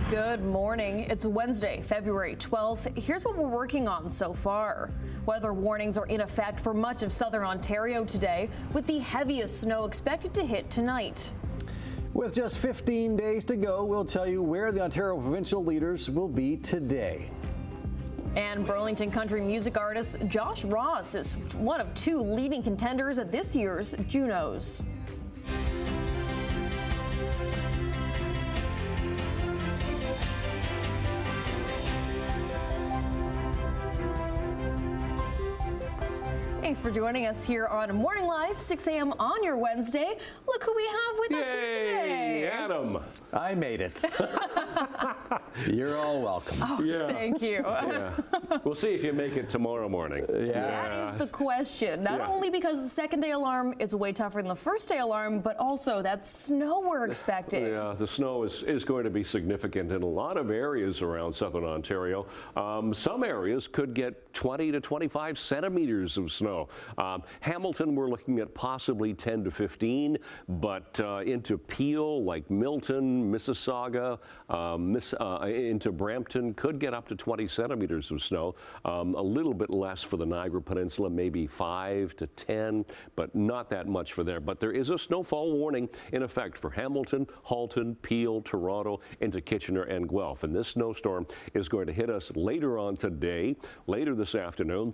Good morning. It's Wednesday, February 12th. Here's what we're working on so far. Weather warnings are in effect for much of southern Ontario today, with the heaviest snow expected to hit tonight. With just 15 days to go, we'll tell you where the Ontario provincial leaders will be today. And Burlington country music artist Josh Ross is one of two leading contenders at this year's Junos. Thanks for joining us here on Morning Live, 6 a.m. on your Wednesday. Look who we have with us here today. Adam. I made it. You're all welcome. Oh, yeah. Thank you. Yeah. We'll see if you make it tomorrow morning. That is the question. Not only because the second day alarm is way tougher than the first day alarm, but also that snow we're expecting. Yeah, the snow is going to be significant in a lot of areas around southern Ontario. Some areas could get 20 to 25 centimeters of snow. Hamilton, we're looking at possibly 10 to 15, but into Peel, like Milton, Mississauga, into Brampton, could get up to 20 centimeters of snow. A little bit less for the Niagara Peninsula, maybe 5 to 10, but not that much for there. But there is a snowfall warning in effect for Hamilton, Halton, Peel, Toronto, into Kitchener and Guelph. And this snowstorm is going to hit us later on today, later this afternoon.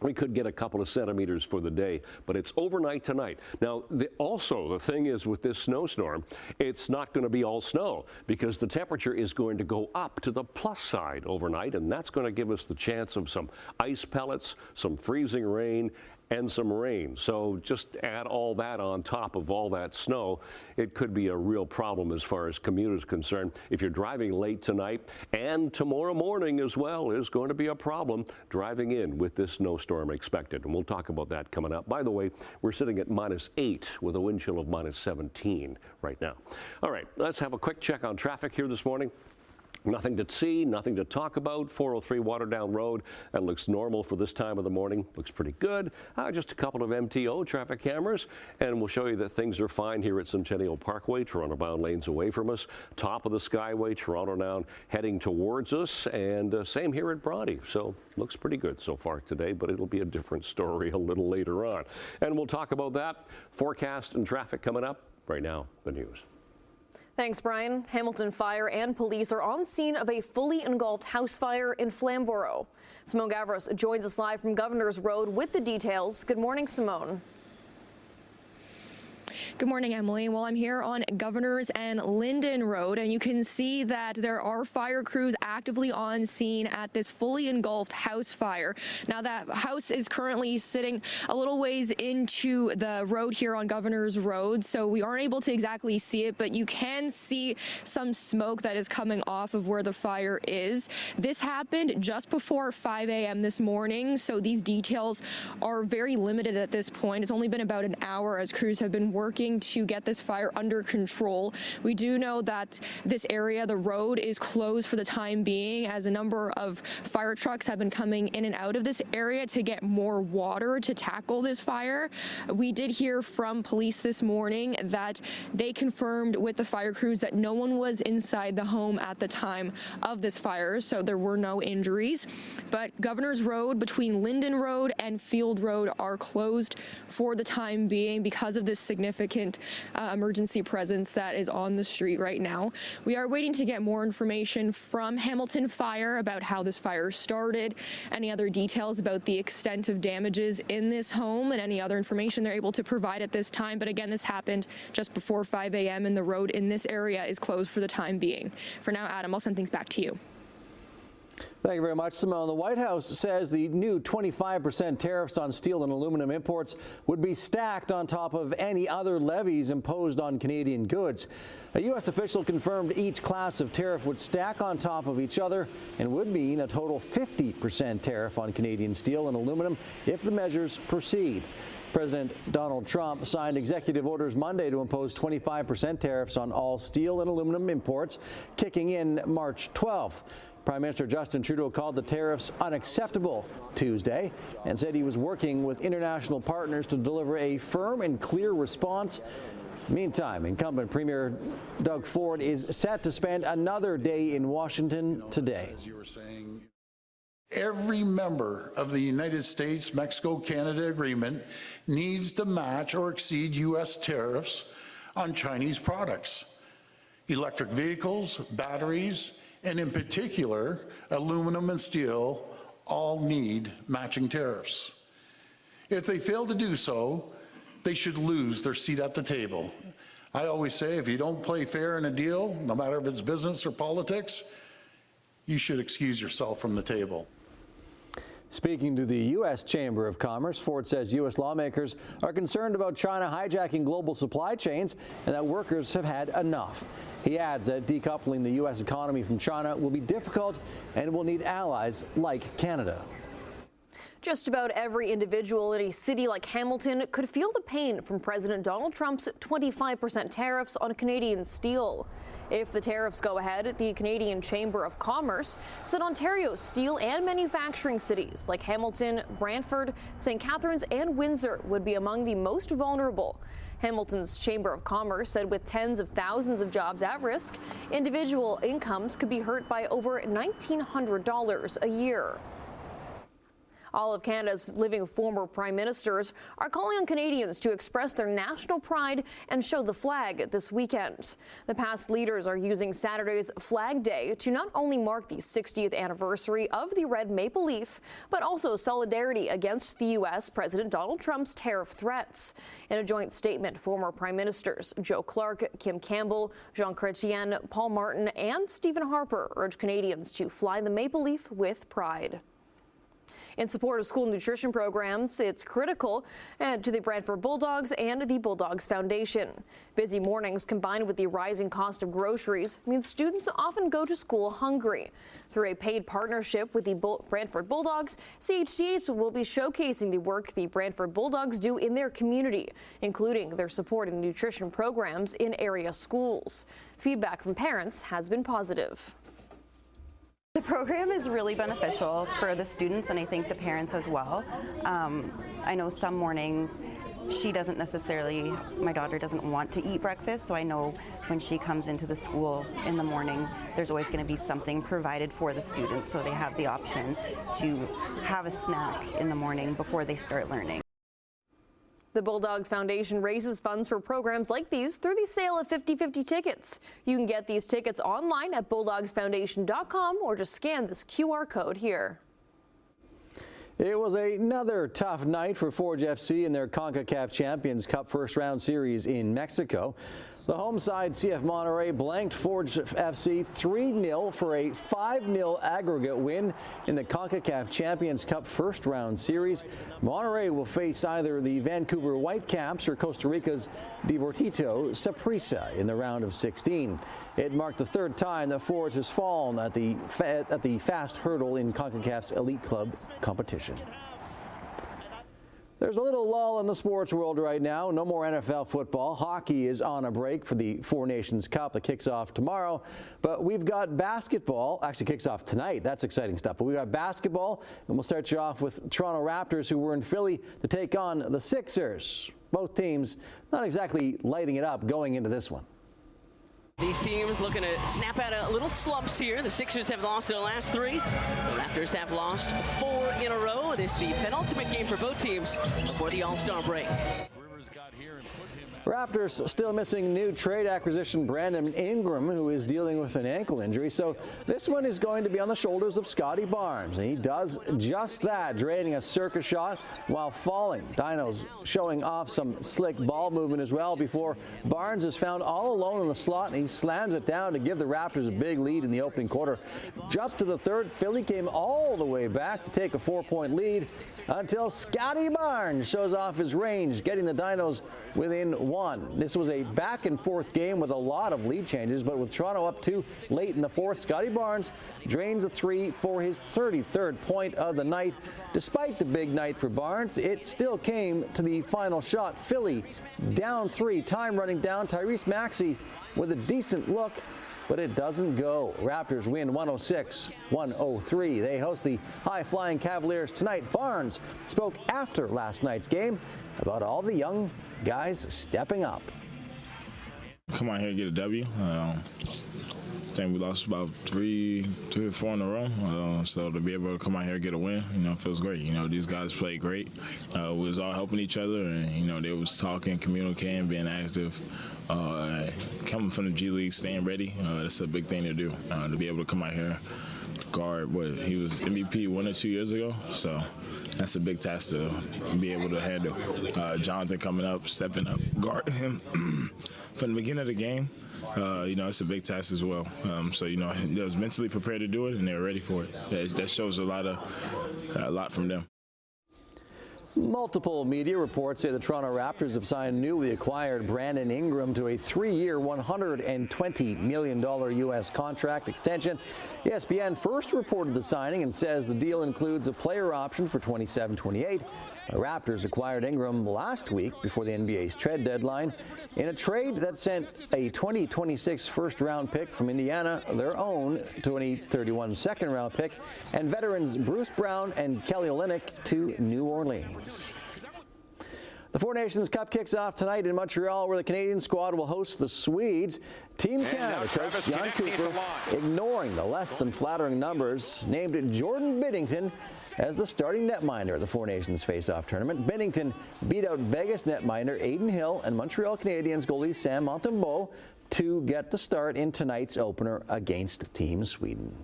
We could get a couple of centimeters for the day, but it's overnight tonight. Now, also, the thing is with this snowstorm, it's not going to be all snow because the temperature is going to go up to the plus side overnight, and that's going to give us the chance of some ice pellets, some freezing rain, and some rain. So just add all that on top of all that snow, it could be a real problem as far as commuters concerned. If you're driving late tonight and tomorrow morning as well is going to be a problem driving in with this snowstorm expected. And we'll talk about that coming up. By the way, we're sitting at -8 with a wind chill of -17 right now. All right, let's have a quick check on traffic here this morning. Nothing to see, nothing to talk about. 403 Waterdown Road, that looks normal for this time of the morning. Looks pretty good. Just a couple of MTO traffic cameras, and we'll show you that things are fine here at Centennial Parkway, Toronto bound lanes away from us. Top of the Skyway, Toronto now heading towards us, and same here at Bronte. So looks pretty good so far today, but it'll be a different story a little later on. And we'll talk about that. Forecast and traffic coming up. Right now, the news. Thanks, Brian. Hamilton Fire and police are on scene of a fully engulfed house fire in Flamborough. Simone Gavros joins us live from Governor's Road with the details. Good morning, Simone. Good morning, Emily. Well, I'm here on Governors and Linden Road, and you can see that there are fire crews actively on scene at this fully engulfed house fire. Now, that house is currently sitting a little ways into the road here on Governors Road, so we aren't able to exactly see it, but you can see some smoke that is coming off of where the fire is. This happened just before 5 a.m. this morning, so these details are very limited at this point. It's only been about an hour as crews have been working to get this fire under control. We do know that this area, the road, is closed for the time being as a number of fire trucks have been coming in and out of this area to get more water to tackle this fire. We did hear from police this morning that they confirmed with the fire crews that no one was inside the home at the time of this fire, so there were no injuries. But Governor's Road between Linden Road and Field Road are closed for the time being because of this significant emergency presence that is on the street right now. We are waiting to get more information from Hamilton Fire about how this fire started, any other details about the extent of damages in this home, and any other information they're able to provide at this time. But again, this happened just before 5 a.m. and the road in this area is closed for the time being. For now, Adam, I'll send things back to you. Thank you very much, Simone. The White House says the new 25% tariffs on steel and aluminum imports would be stacked on top of any other levies imposed on Canadian goods. A U.S. official confirmed each class of tariff would stack on top of each other and would mean a total 50% tariff on Canadian steel and aluminum if the measures proceed. President Donald Trump signed executive orders Monday to impose 25% tariffs on all steel and aluminum imports, kicking in March 12th. Prime Minister Justin Trudeau called the tariffs unacceptable Tuesday and said he was working with international partners to deliver a firm and clear response. Meantime, incumbent Premier Doug Ford is set to spend another day in Washington today. As you were saying, every member of the United States, Mexico, Canada agreement needs to match or exceed U.S. tariffs on Chinese products. Electric vehicles, batteries, and in particular, aluminum and steel all need matching tariffs. If they fail to do so, they should lose their seat at the table. I always say, if you don't play fair in a deal, no matter if it's business or politics, you should excuse yourself from the table. Speaking to the U.S. Chamber of Commerce, Ford says U.S. lawmakers are concerned about China hijacking global supply chains and that workers have had enough. He adds that decoupling the U.S. economy from China will be difficult and will need allies like Canada. Just about every individual in a city like Hamilton could feel the pain from President Donald Trump's 25% tariffs on Canadian steel. If the tariffs go ahead, the Canadian Chamber of Commerce said Ontario's steel and manufacturing cities like Hamilton, Brantford, St. Catharines and Windsor would be among the most vulnerable. Hamilton's Chamber of Commerce said with tens of thousands of jobs at risk, individual incomes could be hurt by over $1,900 a year. All of Canada's living former prime ministers are calling on Canadians to express their national pride and show the flag this weekend. The past leaders are using Saturday's Flag Day to not only mark the 60th anniversary of the red maple leaf, but also solidarity against the U.S. President Donald Trump's tariff threats. In a joint statement, former prime ministers Joe Clark, Kim Campbell, Jean Chrétien, Paul Martin, and Stephen Harper urge Canadians to fly the maple leaf with pride. In support of school nutrition programs, it's critical to the Brantford Bulldogs and the Bulldogs Foundation. Busy mornings combined with the rising cost of groceries means students often go to school hungry. Through a paid partnership with the Brantford Bulldogs, CHCH will be showcasing the work the Brantford Bulldogs do in their community, including their supporting nutrition programs in area schools. Feedback from parents has been positive. The program is really beneficial for the students and I think the parents as well. I know some mornings my daughter doesn't want to eat breakfast, so I know when she comes into the school in the morning, there's always going to be something provided for the students so they have the option to have a snack in the morning before they start learning. The Bulldogs Foundation raises funds for programs like these through the sale of 50/50 tickets. You can get these tickets online at bulldogsfoundation.com or just scan this QR code here. It was another tough night for Forge FC in their CONCACAF Champions Cup first round series in Mexico. The home side CF Monterrey blanked Forge FC 3-0 for a 5-0 aggregate win in the CONCACAF Champions Cup first round series. Monterrey will face either the Vancouver Whitecaps or Costa Rica's Deportivo Saprissa in the round of 16. It marked the third time that Forge has fallen at the fast hurdle in CONCACAF's elite club competition. There's a little lull in the sports world right now. No more NFL football. Hockey is on a break for the Four Nations Cup. It kicks off tomorrow. But we've got basketball. Actually kicks off tonight. That's exciting stuff. But we've got basketball, and we'll start you off with Toronto Raptors, who were in Philly to take on the Sixers. Both teams not exactly lighting it up going into this one. These teams looking to snap out of little slumps here. The Sixers have lost their last 3. The Raptors have lost 4 in a row. This is the penultimate game for both teams before the All-Star break. Raptors still missing new trade acquisition Brandon Ingram, who is dealing with an ankle injury. So this one is going to be on the shoulders of Scotty Barnes. And he does just that, draining a circus shot while falling. Dinos showing off some slick ball movement as well before Barnes is found all alone in the slot, and he slams it down to give the Raptors a big lead in the opening quarter. Jump to the third. Philly came all the way back to take a 4-point lead until Scotty Barnes shows off his range, getting the Dinos within 1. This was a back and forth game with a lot of lead changes, but with Toronto up 2 late in the fourth, Scotty Barnes drains a 3 for his 33rd point of the night. Despite the big night for Barnes, it still came to the final shot. Philly down 3, time running down. Tyrese Maxey with a decent look, but it doesn't go. Raptors win 106-103. They host the high-flying Cavaliers tonight. Barnes spoke after last night's game about all the young guys stepping up. come out here and get a W. I think we lost about three or four in a row. So to be able to come out here and get a win, feels great. These guys played great. We was all helping each other, and they was talking, communicating, being active. Coming from the G League, staying ready. That's a big thing to do. To be able to come out here, guard he was MVP 1 or 2 years ago. So that's a big task to be able to handle. Jonathan coming up, stepping up, guarding him from the beginning of the game. It's a big task as well. They was mentally prepared to do it, and they were ready for it. That shows a lot from them. Multiple media reports say the Toronto Raptors have signed newly acquired Brandon Ingram to a 3-year, $120 million U.S. contract extension. ESPN first reported the signing and says the deal includes a player option for 27-28. The Raptors acquired Ingram last week before the NBA's trade deadline in a trade that sent a 2026 first-round pick from Indiana, their own 2031 second-round pick, and veterans Bruce Brown and Kelly Olynyk to New Orleans. The Four Nations Cup kicks off tonight in Montreal, where the Canadian squad will host the Swedes. Team Canada coach John Cooper, ignoring the less than flattering numbers, named Jordan Binnington as the starting netminder of the Four Nations face-off tournament. Binnington beat out Vegas netminder Aiden Hill and Montreal Canadiens goalie Sam Montembeault to get the start in tonight's opener against Team Sweden.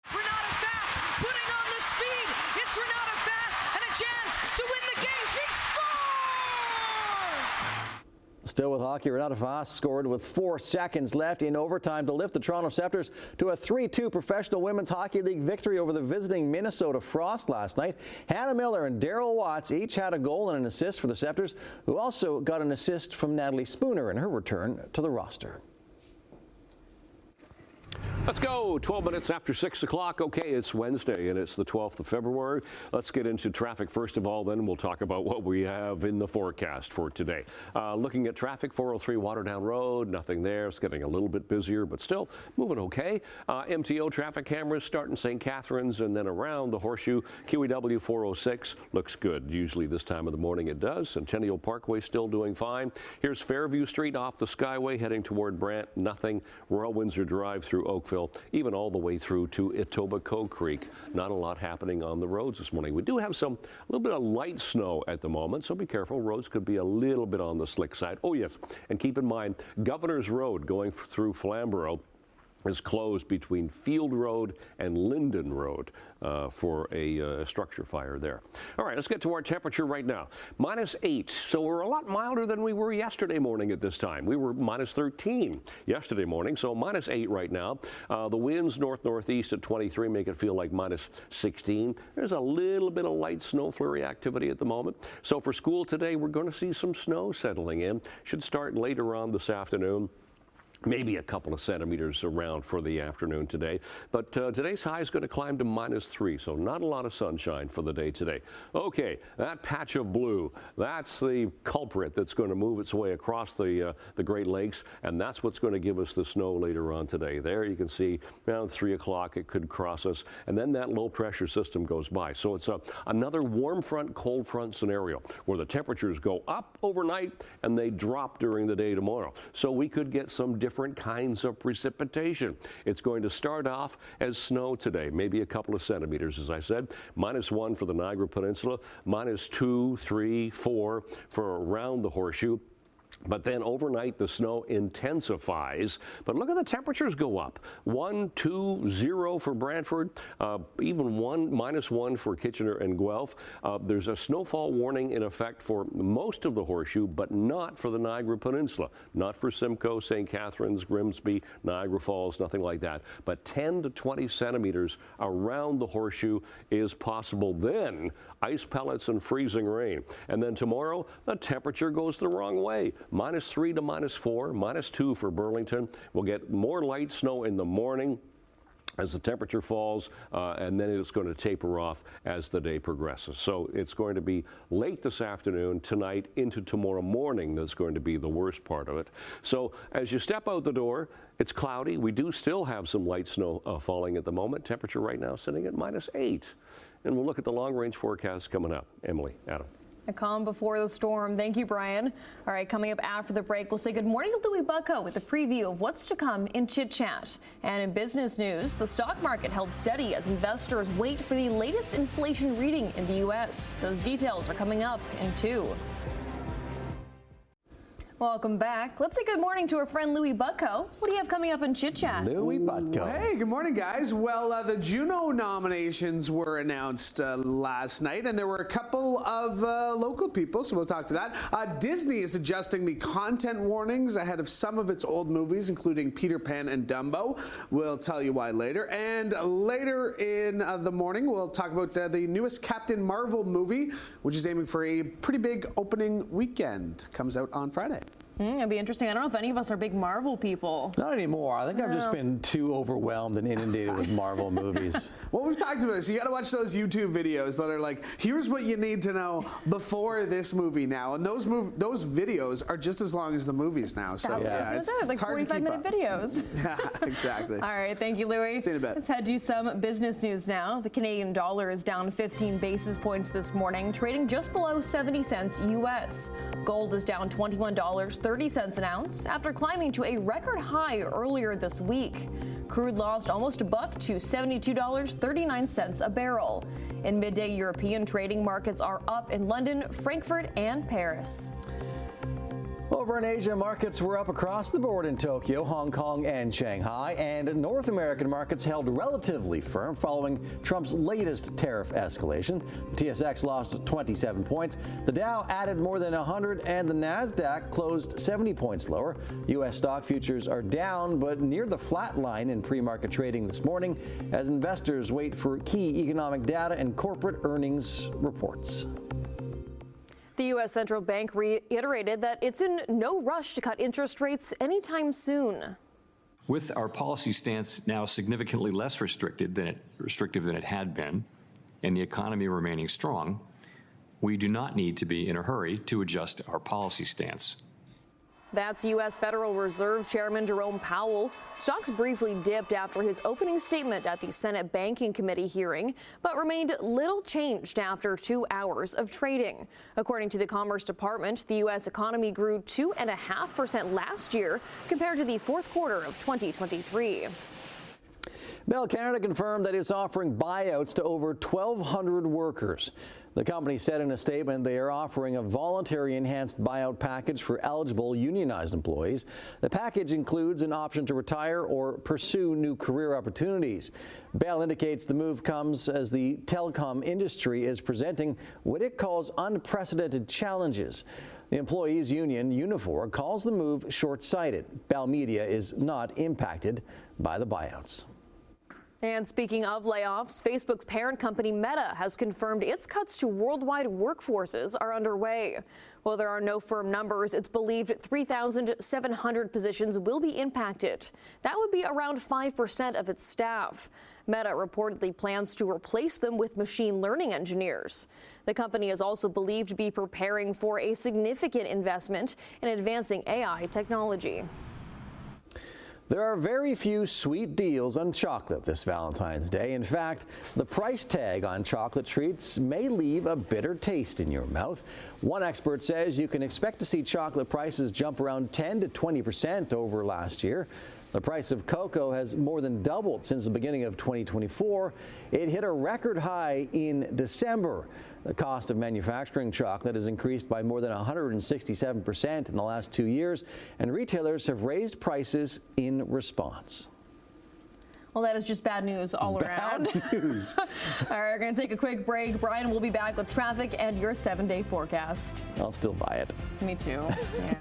Renata Fast putting on the speed. It's Renata Fast and a chance to win the game. She scores! Still with hockey, Renata Fast scored with 4 seconds left in overtime to lift the Toronto Scepters to a 3-2 Professional Women's Hockey League victory over the visiting Minnesota Frost last night. Hannah Miller and Daryl Watts each had a goal and an assist for the Scepters, who also got an assist from Natalie Spooner in her return to the roster. Let's go. 12 minutes after 6 o'clock. Okay, it's Wednesday, and it's the 12th of February. Let's get into traffic first of all, then we'll talk about what we have in the forecast for today. Looking at traffic, 403 Waterdown Road, nothing there. It's getting a little bit busier, but still moving okay. MTO traffic cameras starting St. Catharines and then around the Horseshoe. QEW 406 looks good. Usually this time of the morning it does. Centennial Parkway still doing fine. Here's Fairview Street off the Skyway heading toward Brant. Nothing. Royal Windsor Drive through Oakville, even all the way through to Etobicoke Creek. Not a lot happening on the roads this morning. We do have a little bit of light snow at the moment, so be careful. Roads could be a little bit on the slick side. Oh yes, and keep in mind, Governor's Road going through Flamborough is closed between Field Road and Linden Road for a structure fire there. All right, let's get to our temperature right now. -8, so we're a lot milder than we were yesterday morning at this time. We were -13 yesterday morning, so -8 right now. The winds north-northeast at 23 make it feel like -16. There's a little bit of light snow flurry activity at the moment. So for school today, we're going to see some snow settling in. Should start later on this afternoon. Maybe a couple of centimeters around for the afternoon today. But today's high is going to climb to -3, so not a lot of sunshine for the day today. Okay, that patch of blue, that's the culprit that's going to move its way across the Great Lakes, and that's what's going to give us the snow later on today. There you can see around 3 o'clock it could cross us, and then that low pressure system goes by. So it's another warm front, cold front scenario where the temperatures go up overnight and they drop during the day tomorrow. So we could get some different kinds of precipitation. It's going to start off as snow today, maybe a couple of centimeters, as I said. -1 for the Niagara Peninsula, -2, 3, 4 for around the Horseshoe. But then overnight, the snow intensifies. But look at the temperatures go up. 1, 2, 0 for Brantford, even -1 for Kitchener and Guelph. There's a snowfall warning in effect for most of the Horseshoe, but not for the Niagara Peninsula. Not for Simcoe, St. Catharines, Grimsby, Niagara Falls, nothing like that. But 10 to 20 centimeters around the Horseshoe is possible. Then ice pellets and freezing rain. And then tomorrow, the temperature goes the wrong way. -3 to -4, -2 for Burlington. We'll get more light snow in the morning as the temperature falls, and then it's going to taper off as the day progresses. So it's going to be late this afternoon, tonight, into tomorrow morning that's going to be the worst part of it. So as you step out the door, it's cloudy. We do still have some light snow falling at the moment. Temperature right now sitting at -8. And we'll look at the long-range forecast coming up. Emily, Adam. A calm before the storm. Thank you, Brian. All right, coming up after the break, we'll say good morning to Louis Bucco with a preview of what's to come in Chit Chat. And in business news, the stock market held steady as investors wait for the latest inflation reading in the U.S. Those details are coming up in 2. Welcome back. Let's say good morning to our friend Louis Bucco. What do you have coming up in Chit Chat? Louis Bucco. Hey, good morning, guys. Well, the Juno nominations were announced last night, and there were a couple of local people, so we'll talk to that. Disney is adjusting the content warnings ahead of some of its old movies, including Peter Pan and Dumbo. We'll tell you why later. And later in the morning, we'll talk about the newest Captain Marvel movie, which is aiming for a pretty big opening weekend. Comes out on Friday. It'd be interesting. I don't know if any of us are big Marvel people. Not anymore. I think I've just been too overwhelmed and inundated with Marvel movies. Well, we've talked about this. You got to watch those YouTube videos that are like, here's what you need to know before this movie now. And those videos are just as long as the movies now. So it's like 45-minute videos. Yeah, exactly. All right, thank you, Louis. See you in a bit. Let's head to some business news now. The Canadian dollar is down 15 basis points this morning, trading just below 70 cents U.S. Gold is down $21.30 an ounce after climbing to a record high earlier this week. Crude lost almost $1 to $72.39 a barrel. In midday, European trading markets are up in London, Frankfurt, and Paris. Over in Asia, markets were up across the board in Tokyo, Hong Kong, and Shanghai, and North American markets held relatively firm following Trump's latest tariff escalation. The TSX lost 27 points, the Dow added more than 100, and the Nasdaq closed 70 points lower. U.S. stock futures are down, but near the flat line in pre-market trading this morning as investors wait for key economic data and corporate earnings reports. The U.S. Central Bank reiterated that it's in no rush to cut interest rates anytime soon. With our policy stance now significantly less restrictive than it had been, and the economy remaining strong, we do not need to be in a hurry to adjust our policy stance. That's U.S. Federal Reserve Chairman Jerome Powell. Stocks briefly dipped after his opening statement at the Senate Banking Committee hearing, but remained little changed after 2 hours of trading. According to the Commerce Department, the U.S. economy grew 2.5% last year compared to the fourth quarter of 2023. Bell Canada confirmed that it's offering buyouts to over 1,200 workers. The company said in a statement they are offering a voluntary enhanced buyout package for eligible unionized employees. The package includes an option to retire or pursue new career opportunities. Bell indicates the move comes as the telecom industry is presenting what it calls unprecedented challenges. The employees union, Unifor, calls the move short-sighted. Bell Media is not impacted by the buyouts. And speaking of layoffs, Facebook's parent company Meta has confirmed its cuts to worldwide workforces are underway. While there are no firm numbers, it's believed 3,700 positions will be impacted. That would be around 5% of its staff. Meta reportedly plans to replace them with machine learning engineers. The company is also believed to be preparing for a significant investment in advancing AI technology. There are very few sweet deals on chocolate this Valentine's Day. In fact, the price tag on chocolate treats may leave a bitter taste in your mouth. One expert says you can expect to see chocolate prices jump around 10 to 20% over last year. The price of cocoa has more than doubled since the beginning of 2024. It hit a record high in December. The cost of manufacturing chocolate has increased by more than 167% in the last 2 years, and retailers have raised prices in response. Well, that is just bad news all around. Bad news. All right, we're going to take a quick break. Brian will be back with traffic and your 7-day forecast. I'll still buy it. Me too. Yeah.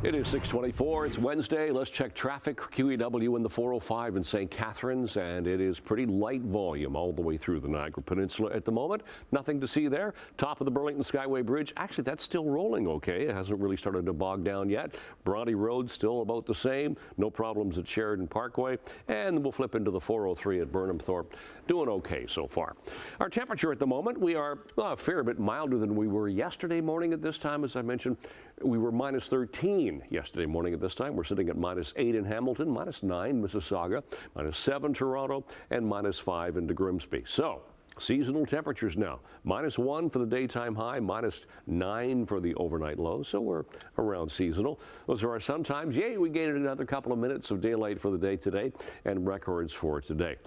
It is 6:24. It's Wednesday. Let's check traffic. QEW in the 405 in St. Catharines, and it is pretty light volume all the way through the Niagara Peninsula at the moment. Nothing to see there. Top of the Burlington Skyway Bridge. Actually, that's still rolling okay. It hasn't really started to bog down yet. Bronte Road still about the same. No problems at Sheridan Parkway. And we'll flip into the 403 at Burnham Thorpe. Doing okay so far. Our temperature at the moment, we are a fair bit milder than we were yesterday morning at this time. As I mentioned, we were minus 13 yesterday morning at this time. We're sitting at minus 8 in Hamilton, minus 9 Mississauga, minus 7 Toronto, and minus 5 into Grimsby. So Seasonal temperatures now, -1 for the daytime high, -9 for the overnight low, so we're around seasonal. Those are our sun times. Yay, we gained another couple of minutes of daylight for the day today, and records for today.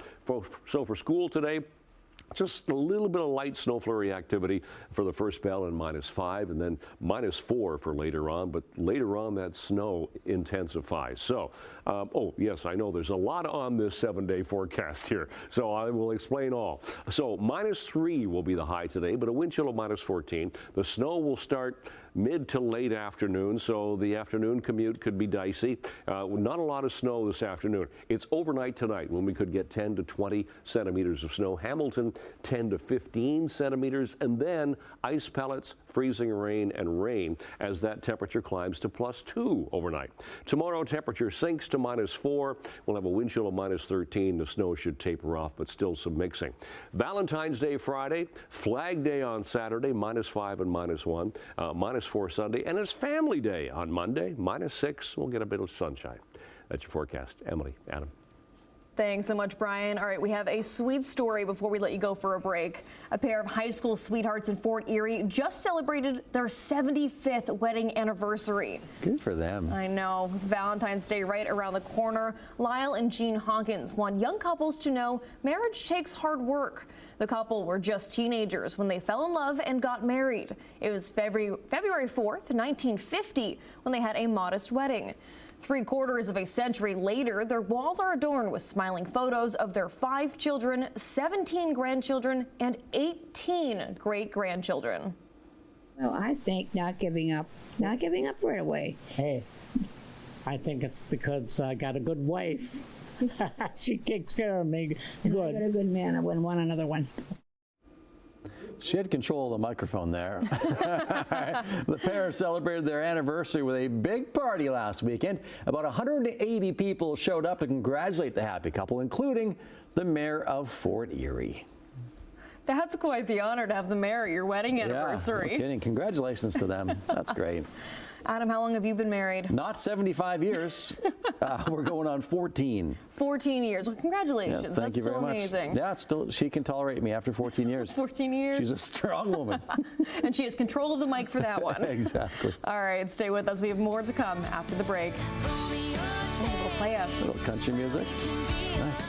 So for school today, just a little bit of light snow flurry activity for the first bell and -5, and then -4 for later on. But later on, that snow intensifies. So, oh yes, I know there's a lot on this 7-day forecast here, so I will explain all. So -3 will be the high today, but a wind chill of -14. The snow will start mid to late afternoon, so the afternoon commute could be dicey. Not a lot of snow this afternoon. It's overnight tonight when we could get 10 to 20 centimeters of snow. Hamilton, 10 to 15 centimeters, and then ice pellets, freezing rain, and rain as that temperature climbs to +2 overnight. Tomorrow, temperature sinks to -4. We'll have a wind chill of -13. The snow should taper off, but still some mixing. Valentine's Day Friday, Flag Day on Saturday, -5 and -1, -4 Sunday, and it's Family Day on Monday, -6. We'll get a bit of sunshine. That's your forecast. Emily, Adam. Thanks so much, Brian. All right, we have a sweet story before we let you go for a break. A pair of high school sweethearts in Fort Erie just celebrated their 75th wedding anniversary. Good for them. I know. With Valentine's Day right around the corner, Lyle and Jean Hawkins want young couples to know marriage takes hard work. The couple were just teenagers when they fell in love and got married. It was February 4th, 1950, when they had a modest wedding. 3/4 of a century later, their walls are adorned with smiling photos of their 5 children, 17 grandchildren, and 18 great-grandchildren. Well, I think not giving up right away. Hey, I think it's because I got a good wife. She takes care of me good. I got a good man. I wouldn't want another one. She had control of the microphone there. The pair celebrated their anniversary with a big party last weekend. About 180 people showed up to congratulate the happy couple, including the mayor of Fort Erie. That's quite the honor to have the mayor at your wedding anniversary. Yeah, no kidding. Congratulations to them. That's great. Adam, how long have you been married? Not 75 years. We're going on 14. 14 years. Well, congratulations. Yeah, thank That's you very still much. Amazing. Yeah, it's still, she can tolerate me after 14 years. 14 years. She's a strong woman. And she has control of the mic for that one. Exactly. All right, stay with us. We have more to come after the break. A little play up. A little country music. Nice.